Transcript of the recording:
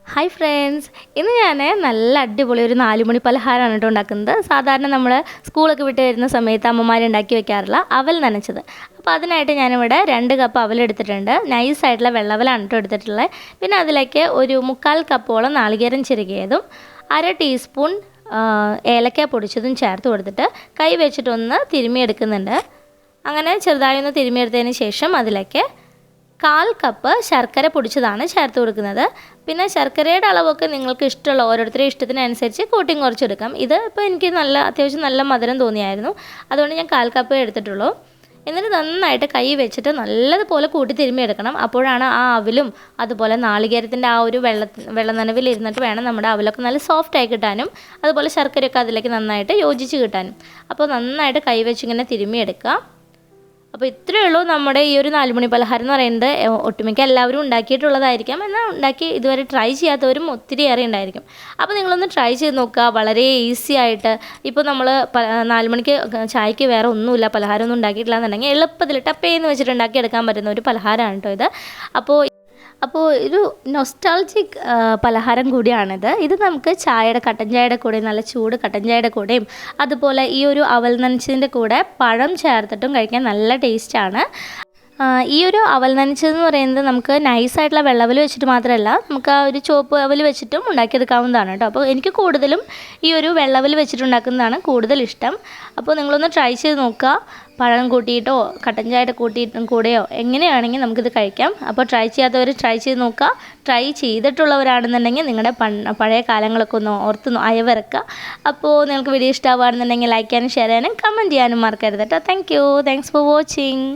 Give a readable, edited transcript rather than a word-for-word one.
Hi friends, ഇന്ന് ഞാൻ നല്ല അടിപൊളി ഒരു 4 മണി പലഹാരമാണ് കേട്ടോ ഉണ്ടാക്കുന്നത്. സാധാരണ നമ്മൾ സ്കൂളൊക്കെ വിട്ട് വരുന്ന സമയത്ത് അമ്മമാർ ഉണ്ടാക്കി വെക്കാറുള്ള അവൽ നനച്ചത്. അപ്പോൾ അതിനായിട്ട് ഞാനിവിടെ 2 കപ്പ് അവൽ എടുത്തിട്ടുണ്ട്. നൈസായിട്ടുള്ള വെള്ളവലാണ് കേട്ടോ എടുത്തിട്ടുള്ളത്. പിന്നെ അതിലേക്ക് ഒരു 3/4 കപ്പോളം നാളികേരം ചിരകിയതും 1/2 ടീസ്പൂൺ ഏലക്ക പൊടിച്ചതും ചേർത്ത് കൊടുത്തിട്ട് കൈ വെച്ചിട്ടൊന്ന് തിരുമ്മിയെടുക്കുന്നുണ്ട്. അങ്ങനെ ചെറുതായി ഒന്ന് തിരുമ്മിയെടുത്തതിന് ശേഷം അതിലേക്ക് 1/4 കപ്പ് ശർക്കര പൊടിച്ചതാണ് ചേർത്ത് കൊടുക്കുന്നത്. പിന്നെ ശർക്കരയുടെ അളവൊക്കെ നിങ്ങൾക്ക് ഇഷ്ടമുള്ള ഓരോരുത്തരുടെ ഇഷ്ടത്തിനനുസരിച്ച് കൂട്ടിയും കുറച്ചെടുക്കാം. ഇത് ഇപ്പോൾ എനിക്ക് അത്യാവശ്യം നല്ല മധുരം തോന്നിയായിരുന്നു, അതുകൊണ്ട് ഞാൻ 1/4 കപ്പ് എടുത്തിട്ടുള്ളൂ. എന്നിട്ട് നന്നായിട്ട് കൈ വെച്ചിട്ട് നല്ലതുപോലെ കൂട്ടി തിരുമ്മിയെടുക്കണം. അപ്പോഴാണ് ആ അവലും അതുപോലെ നാളികേരത്തിൻ്റെ ആ ഒരു വെള്ള നനവിലിരുന്നിട്ട് വേണം നമ്മുടെ അവലൊക്കെ നല്ല സോഫ്റ്റായി കിട്ടാനും അതുപോലെ ശർക്കരയൊക്കെ അതിലേക്ക് നന്നായിട്ട് യോജിച്ച് കിട്ടാനും. അപ്പോൾ നന്നായിട്ട് കൈ വെച്ചിങ്ങനെ തിരുമ്മിയെടുക്കുക. അപ്പോൾ ഇത്രയേ ഉള്ളൂ നമ്മുടെ ഈ ഒരു 4 മണി പലഹാരം എന്ന് പറയുന്നത്. ഒട്ടുമിക്ക എല്ലാവരും ഉണ്ടാക്കിയിട്ടുള്ളതായിരിക്കാം, എന്നാൽ ഉണ്ടാക്കി ഇതുവരെ ട്രൈ ചെയ്യാത്തവരും ഒത്തിരിയേറെ ഉണ്ടായിരിക്കും. അപ്പോൾ നിങ്ങളൊന്ന് ട്രൈ ചെയ്ത് നോക്കുക. വളരെ ഈസി ആയിട്ട് ഇപ്പോൾ നമ്മൾ 4 മണിക്ക് ചായക്ക് വേറെ ഒന്നുമില്ല, പലഹാരമൊന്നും ഉണ്ടാക്കിയിട്ടില്ല എന്നുണ്ടെങ്കിൽ എളുപ്പത്തിൽ ടപ്പേന്ന് വെച്ചിട്ട് ഉണ്ടാക്കിയെടുക്കാൻ പറ്റുന്ന ഒരു പലഹാരമാണ് കേട്ടോ ഇത്. അപ്പോൾ ഒരു നൊസ്റ്റാൾജിക് പലഹാരം കൂടിയാണിത്. ഇത് നമുക്ക് കട്ടൻ ചായയുടെ കൂടെയും നല്ല ചൂട് കട്ടൻ ചായയുടെ കൂടെയും അതുപോലെ ഈ ഒരു അവൽ നനച്ചതിൻ്റെ കൂടെ പഴം ചേർത്തിട്ടും കഴിക്കാൻ നല്ല ടേസ്റ്റാണ്. ഈ ഒരു അവൽ നനച്ചതെന്ന് പറയുന്നത് നമുക്ക് നൈസായിട്ടുള്ള വെള്ളവൽ വെച്ചിട്ട് മാത്രമല്ല, നമുക്ക് ആ ഒരു ചുവപ്പ് അവൽ വെച്ചിട്ടും ഉണ്ടാക്കിയെടുക്കാവുന്നതാണ് കേട്ടോ. അപ്പോൾ എനിക്ക് കൂടുതലും ഈ ഒരു വെള്ളവൽ വെച്ചിട്ടുണ്ടാക്കുന്നതാണ് കൂടുതൽ ഇഷ്ടം. അപ്പോൾ നിങ്ങളൊന്ന് ട്രൈ ചെയ്ത് നോക്കുക. പഴം കൂട്ടിയിട്ടോ കട്ടൻ ചായയുടെ കൂടെയോ എങ്ങനെയാണെങ്കിൽ നമുക്കിത് കഴിക്കാം. അപ്പോൾ ട്രൈ ചെയ്യാത്തവർ ട്രൈ ചെയ്ത് നോക്കുക. ട്രൈ ചെയ്തിട്ടുള്ളവരാണെന്നുണ്ടെങ്കിൽ നിങ്ങളുടെ പഴയ കാലങ്ങളൊക്കെ ഒന്ന് ഓർത്ത് അയവിറക്കുക. അപ്പോൾ നിങ്ങൾക്ക് വീഡിയോ ഇഷ്ടമാകുകയാണെന്നുണ്ടെങ്കിൽ ലൈക്ക് ചെയ്യാനും ഷെയർ ചെയ്യാനും കമൻറ്റ് ചെയ്യാനും മറക്കരുത് കേട്ടോ. Thanks for watching.